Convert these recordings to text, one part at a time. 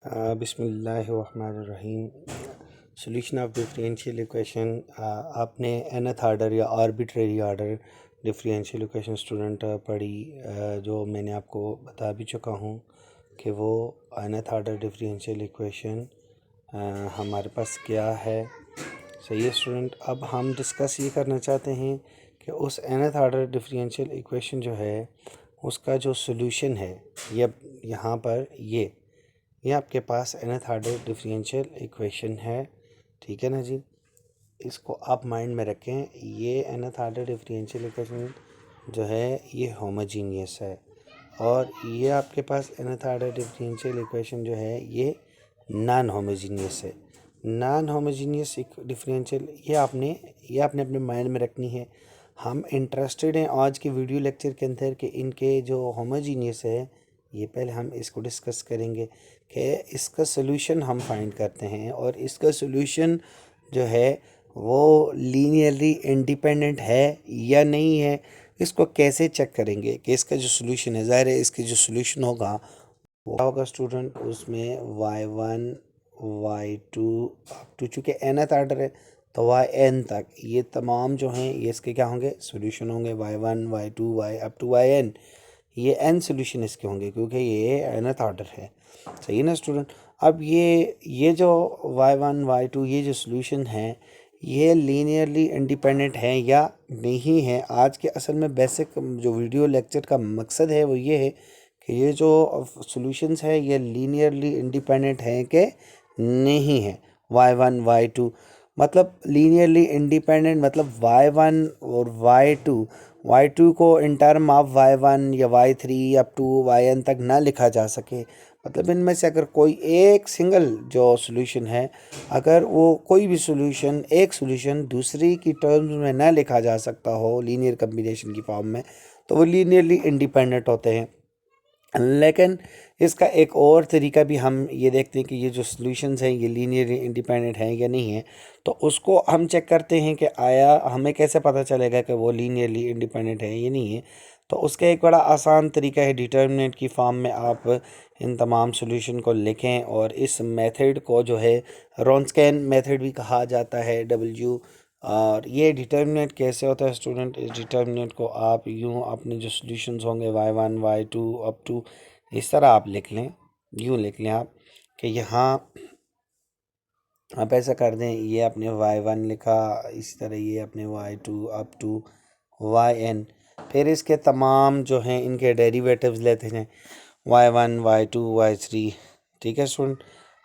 बिस्मिल्लाहिर्रहमानिर्रहीम। Solution of differential equation. आपने nth order या arbitrary order differential equation student पढ़ी, जो मैंने आपको बता भी चुका हूँ कि वो nth ऑर्डर डिफरेंशियल इक्वेशन हमारे पास क्या है। सही है स्टूडेंट। अब हम डिस्कस ये करना चाहते हैं कि उस nth ऑर्डर डिफरेंशियल इक्वेशन जो है उसका जो सॉल्यूशन है ये यहाँ पर ये आपके पास nth ऑर्डर डिफरेंशियल इक्वेशन है। ठीक है ना जी। इसको आप माइंड में रखें। ये nth ऑर्डर डिफरेंशियल इक्वेशन जो है ये होमोजीनियस है, और ये आपके पास nth ऑर्डर डिफरेंशियल इक्वेशन जो है ये नॉन होमोजीनियस है। नॉन होमोजीनियस डिफरेंशियल ये आपने अपने माइंड में रखनी है। हम इंटरेस्टेड हैं आज के वीडियो लेक्चर के अंदर कि इनके जो होमोजीनियस है ये पहले हम इसको डिस्कस करेंगे कि इसका सॉल्यूशन हम फाइंड करते हैं, और इसका सॉल्यूशन जो है वो लीनियरली इंडिपेंडेंट है या नहीं है। इसको कैसे चेक करेंगे कि इसका जो सॉल्यूशन है, ज़ाहिर है इसके जो सॉल्यूशन होगा वो क्या होगा स्टूडेंट, उसमें y1 y2 अप टू, चूँकि nth ऑर्डर है तो yn तक ये तमाम जो हैं ये इसके क्या होंगे, सॉल्यूशन होंगे। y1 y2 y up to yn ये n सॉल्यूशन इसके होंगे क्योंकि ये nth ऑर्डर है। सही है ना स्टूडेंट। अब ये जो y1 y2 ये जो सॉल्यूशन है ये लीनियरली इंडिपेंडेंट है या नहीं है। आज के असल में बेसिक जो वीडियो लेक्चर का मकसद है वो ये है कि ये जो सॉल्यूशंस है ये लीनियरली इंडिपेंडेंट हैं कि नहीं है। y1 y2 मतलब लीनियरली इंडिपेंडेंट, मतलब y1 और y2 को इन टर्म ऑफ y1 या y3 अप टू yn तक ना लिखा जा सके। मतलब इनमें से अगर कोई एक सिंगल जो सॉल्यूशन है, अगर वो कोई भी सॉल्यूशन एक सॉल्यूशन दूसरी की टर्म्स में ना लिखा जा सकता हो लीनियर कम्बिनेशन की फॉर्म में, तो वो लीनियरली इंडिपेंडेंट होते हैं। लेकिन इसका एक और तरीका भी हम ये देखते हैं कि ये जो सॉल्यूशंस हैं ये लीनियरली इंडिपेंडेंट हैं या नहीं है, तो उसको हम चेक करते हैं कि आया हमें कैसे पता चलेगा कि वो लीनियरली इंडिपेंडेंट है या नहीं है। तो उसका एक बड़ा आसान तरीका है, डिटर्मिनेंट की फॉर्म में आप इन तमाम सॉल्यूशन को लिखें, और इस मेथड को जो है रॉन्सकियन मेथड भी कहा जाता है W। और ये डिटर्मिनेंट कैसे होता है स्टूडेंट, इस डिटर्मिनेंट को आप यूँ अपने जो सॉल्यूशंस होंगे y1 y2 अप टू इस तरह आप लिख लें, यूँ लिख लें आप कि यहाँ आप ऐसा कर दें, ये अपने y1 लिखा, इसी तरह ये अपने y2 अप टू yn, फिर इसके तमाम जो हैं इनके डेरिवेटिव्स लेते हैं y1 y2 y3। ठीक है स्टूडेंट।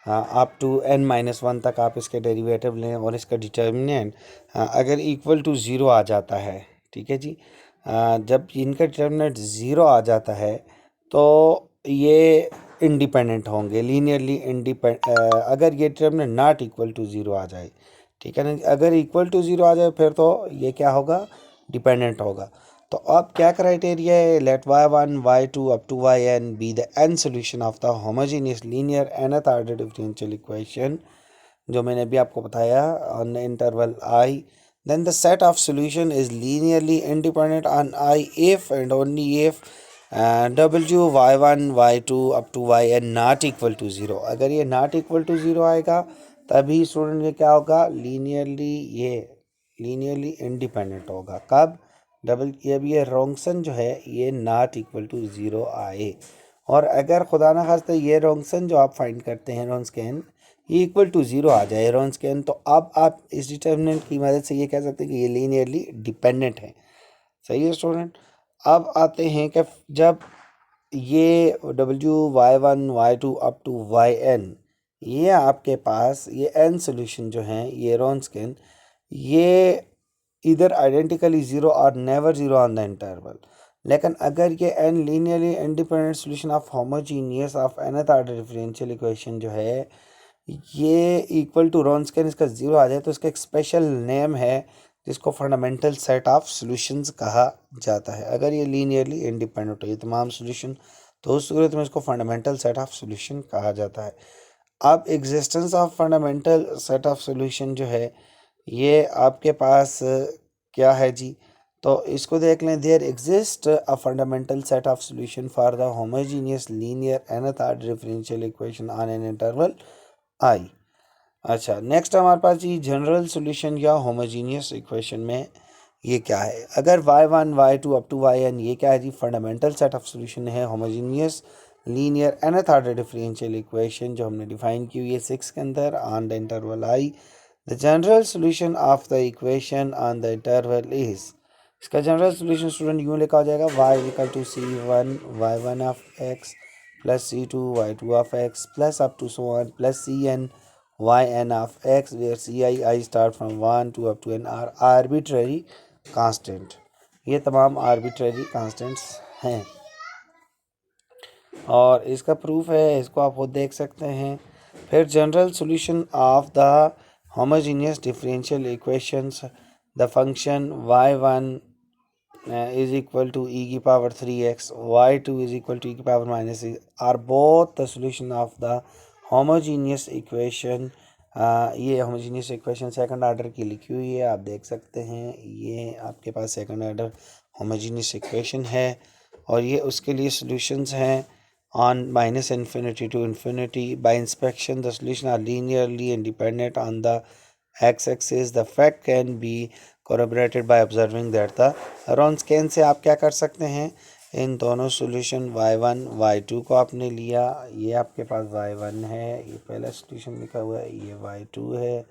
हाँ, अप टू n-1 तक आप इसके डेरिवेटिव लें, और इसका डिटर्मिनेंट अगर इक्वल टू ज़ीरो आ जाता है, ठीक है जी, जब इनका डिटर्मिनेंट ज़ीरो आ जाता है तो ये इंडिपेंडेंट होंगे, लीनियरली अगर ये determinant not equal to zero आ जाए, ठीक है ना। अगर इक्वल टू ज़ीरो आ जाए फिर तो ये क्या होगा, डिपेंडेंट होगा। तो अब क्या क्राइटेरिया है, let y1 y2 up to yn be the n solution of the homogeneous linear nth order differential equation, जो मैंने अभी आपको बताया, on interval i, then the set of solution is linearly independent on I if and only if w y1 y2 up to yn not equal to zero. अगर ये not equal to zero आएगा तभी student ये क्या होगा, linearly independent होगा। कब, जब ये रोंगसन जो है ये नॉट इक्वल टू ज़ीरो आए। और अगर खुदा ना खास्ता ये रोंगसन जो आप फाइंड करते हैं रॉन्सकियन, ये इक्वल टू ज़ीरो आ जाए रॉन्सकियन, तो अब आप इस डिटर्मिनेंट की मदद से ये कह सकते हैं कि ये लीनियरली डिपेंडेंट है। सही है स्टूडेंट। अब आते हैं कि जब ये y1 y2 up to yn ये आपके पास ये n सॉल्यूशन जो हैं ये रॉन्सकियन, ये इधर आइडेंटिकली ज़ीरो और never zero on the interval. लेकिन अगर ये n linearly independent solution of homogeneous of nth order differential equation जो है ये इक्वल टू रॉन्सकियन इसका ज़ीरो आ जाए, तो इसका एक स्पेशल नेम है जिसको फंडामेंटल सेट ऑफ सॉल्यूशंस कहा जाता है। अगर ये लीनियरली इंडिपेंडेंट हो ये तमाम सॉल्यूशन, तो उस सूरत में इसको फंडामेंटल सेट ऑफ सॉल्यूशन कहा जाता है। अब existence of fundamental set of solution जो है ये आपके पास क्या है जी, तो इसको देख लें, there exist a fundamental set of solution for the homogeneous linear nth order differential equation on an interval I. अच्छा, नेक्स्ट हमारे पास जी जनरल सोल्यूशन या होमोजीनियस इक्वेशन में ये क्या है। अगर y1 y2 up to yn ये क्या है जी, फंडामेंटल सेट ऑफ सोल्यूशन है homogeneous linear nth order differential equation जो हमने डिफाइन की हुई है 6 के अंदर on the interval I. The general solution of the equation on the interval is, इसका जनरल सोल्यूशन स्टूडेंट यूँ लिखा हो जाएगा y equal to c1 y1 of x plus c2 y2 of x plus up to so on plus cn yn of x where ci start from 1 to up to n are arbitrary constant। ये तमाम arbitrary constants हैं और इसका proof है, इसको आप खुद देख सकते हैं। फिर general solution of the homogeneous differential equations, the function y1 is equal to e की power 3x, y2 is equal to e की power minus 6 are both the solution of the homogeneous equation. ये homogeneous equation second order की लिखी हुई है, आप देख सकते हैं। ये आपके पास सेकंड ऑर्डर होमोजीनियस इक्वेशन है और ये उसके लिए सॉल्यूशंस हैं on minus infinity to infinity. By inspection the solution are linearly independent on the x axis. The fact can be corroborated by observing that the around scan से आप क्या कर सकते हैं, इन दोनों सॉल्यूशन y1 y2 को आपने लिया, ये आपके पास y1 है, ये पहला सॉल्यूशन लिखा हुआ है, ये y2 है।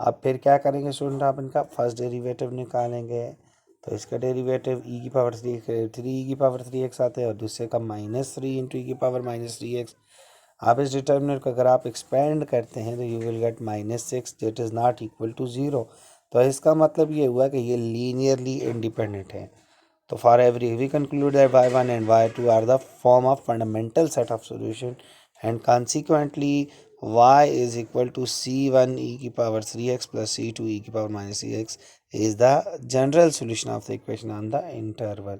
आप फिर क्या करेंगे स्टूडेंट, आप इनका फर्स्ट डेरिवेटिव निकालेंगे। तो इसका डेरिवेटिव e की पावर 3 e की पावर 3x आता है और दूसरे का -3 इंटू e की पावर -3x। आप इस डिटर्मिनेंट को अगर आप एक्सपेंड करते हैं तो you will get -6 that is not equal to 0। तो इसका मतलब ये हुआ कि ये लीनियरली इंडिपेंडेंट है। तो for every we conclude that y1 and y2 are the form of fundamental set of solution and consequently y is equal to c1 e की power 3x plus c2 e की power -3x is the general solution of the equation on the interval.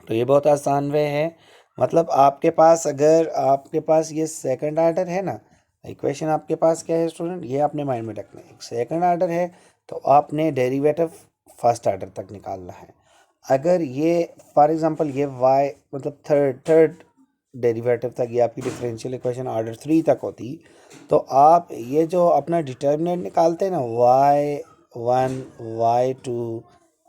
तो ये बहुत आसान वे है, मतलब आपके पास अगर आपके पास ये सेकंड ऑर्डर है ना इक्वेशन, आपके पास क्या है स्टूडेंट, ये आपने माइंड में रखना है। एक सेकंड ऑर्डर है तो आपने डेरिवेटिव फर्स्ट ऑर्डर तक निकालना है। अगर ये फॉर एग्जांपल ये y मतलब थर्ड डेरिवेटिव तक ये आपकी डिफरेंशियल इक्वेशन ऑर्डर 3 तक होती, तो आप ये जो अपना डिटर्मिनेंट निकालते हैं ना y1 y2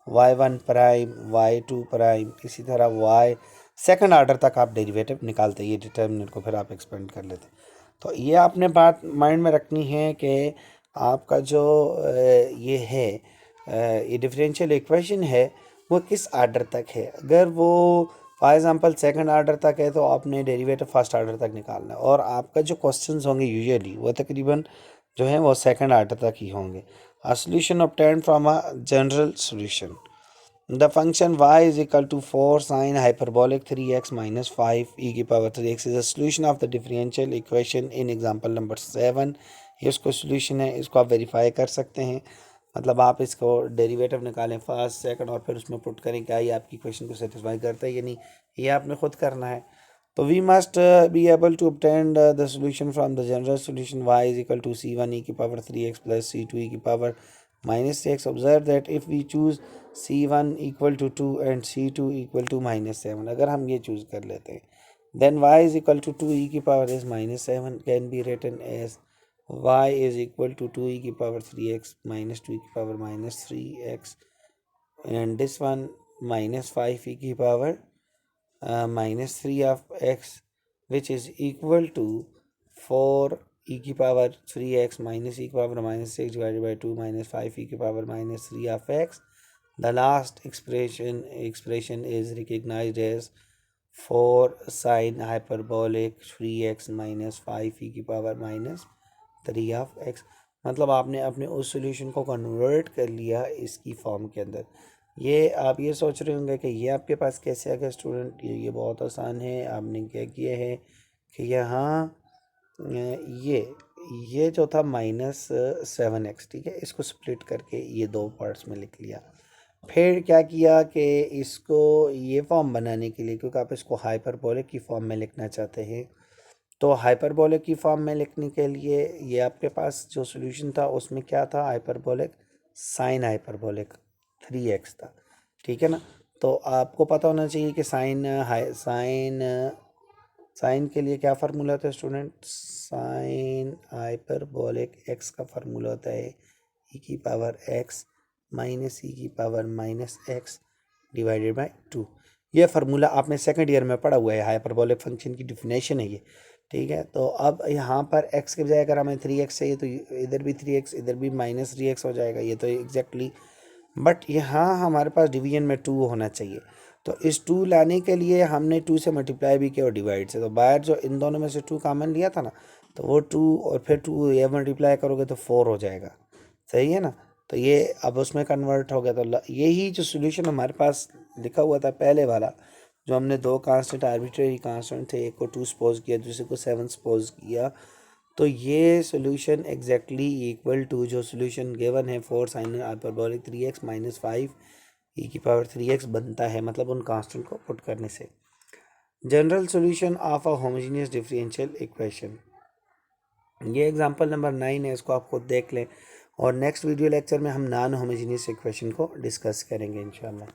y1 prime y2 prime, इसी तरह y सेकंड ऑर्डर तक आप डेरिवेटिव निकालते, ये डिटर्मिनेंट को फिर आप एक्सपेंड कर लेते। तो ये आपने बात माइंड में रखनी है कि आपका जो ये है ये डिफरेंशियल इक्वेशन है वो किस ऑर्डर तक है। अगर वो फॉर एग्जांपल सेकंड ऑर्डर तक है तो आपने डेरिवेटिव फर्स्ट ऑर्डर तक निकालना है और आपका जो क्वेश्चंस होंगे यूजुअली वो तकरीबन जो है वो सेकंड ऑर्डर तक ही होंगे। A solution obtained from a general solution, the function y is equal to 4 sin hyperbolic 3x minus 5 e की power 3x is a solution of the differential equation in example number 7। ये उसको solution है, इसको आप verify कर सकते हैं। मतलब आप इसको डेरिवेटिव निकालें फर्स्ट सेकंड और फिर उसमें पुट करें क्या ये आपकी क्वेश्चन को सेटिस्फाई करता है या नहीं, ये आपने खुद करना है। तो we must be able to obtain the solution from the general solution y is equal to c1 e की power 3x plus c2 e की power -6। Observe that if we choose c1 equal to 2 and c2 equal to -7, अगर हम ये choose कर लेते हैं then y is equal to 2 e की power is -7 can be written as y is equal to 2 e की power 3x minus 2 e की power -3x and this one -5 e की power -3 of x which is equal to 4 e की power 3x minus e की power -6 divided by 2 minus 5 e की power -3 of x। The last expression is recognized as 4 sin hyperbolic 3x minus 5 e की power -3 of x। मतलब आपने अपने उस solution को convert कर लिया इसकी फॉर्म के अंदर। ये आप ये सोच रहे होंगे कि ये आपके पास कैसे आ गया स्टूडेंट, ये बहुत आसान है। आपने क्या किया है कि यहाँ ये जो था -7x, ठीक है, इसको स्प्लिट करके ये दो पार्ट्स में लिख लिया। फिर क्या किया कि इसको ये फॉर्म बनाने के लिए, क्योंकि आप इसको हाइपरबोलिक की फॉर्म में लिखना चाहते हैं, तो हाइपरबोलिक की फॉर्म में लिखने के लिए ये आपके पास जो सॉल्यूशन था उसमें क्या था, हाइपरबोलिक साइन हाइपरबोलिक 3x था, ठीक है ना। तो आपको पता होना चाहिए कि साइन के लिए क्या फार्मूला होता है स्टूडेंट, साइन हाइपरबोलिक x का फार्मूला होता है e की पावर x माइनस ई की power minus x divided by 2। ये फार्मूला आपने सेकंड ईयर में पढ़ा हुआ है, हाइपरबोलिक फंक्शन की डिफिनेशन है ये, ठीक है। तो अब यहाँ पर x के बजाय अगर हमें 3x चाहिए तो इधर भी 3x इधर भी माइनस 3x हो जाएगा, ये तो एग्जैक्टली। बट यहाँ हमारे पास डिवीजन में 2 होना चाहिए, तो इस 2 लाने के लिए हमने 2 से मल्टीप्लाई भी किया और डिवाइड से, तो बाहर जो इन दोनों में से 2 कॉमन लिया था ना, तो वो 2 और फिर 2 ये मल्टीप्लाई करोगे तो 4 हो जाएगा, सही है ना। तो ये अब उसमें कन्वर्ट हो गया, तो यही जो सोल्यूशन हमारे पास लिखा हुआ था पहले वाला, जो हमने दो कांस्टेंट आर्बिट्रेरी कांस्टेंट थे, एक को 2 सपोज किया दूसरे को 7 सपोज किया, तो ये सोल्यूशन एग्जैक्टली इक्वल टू जो सोल्यूशन गिवन है 4 साइन हाइपरबोलिक 3x माइनस 5 ई की पावर 3x बनता है, मतलब उन कांस्टेंट को पुट करने से। General solution of a homogeneous differential equation, ये एग्जांपल नंबर 9 है, इसको आप खुद देख लें और नेक्स्ट वीडियो लेक्चर में हम नॉन होमोजेनियस इक्वेशन को डिस्कस करेंगे इंशाल्लाह।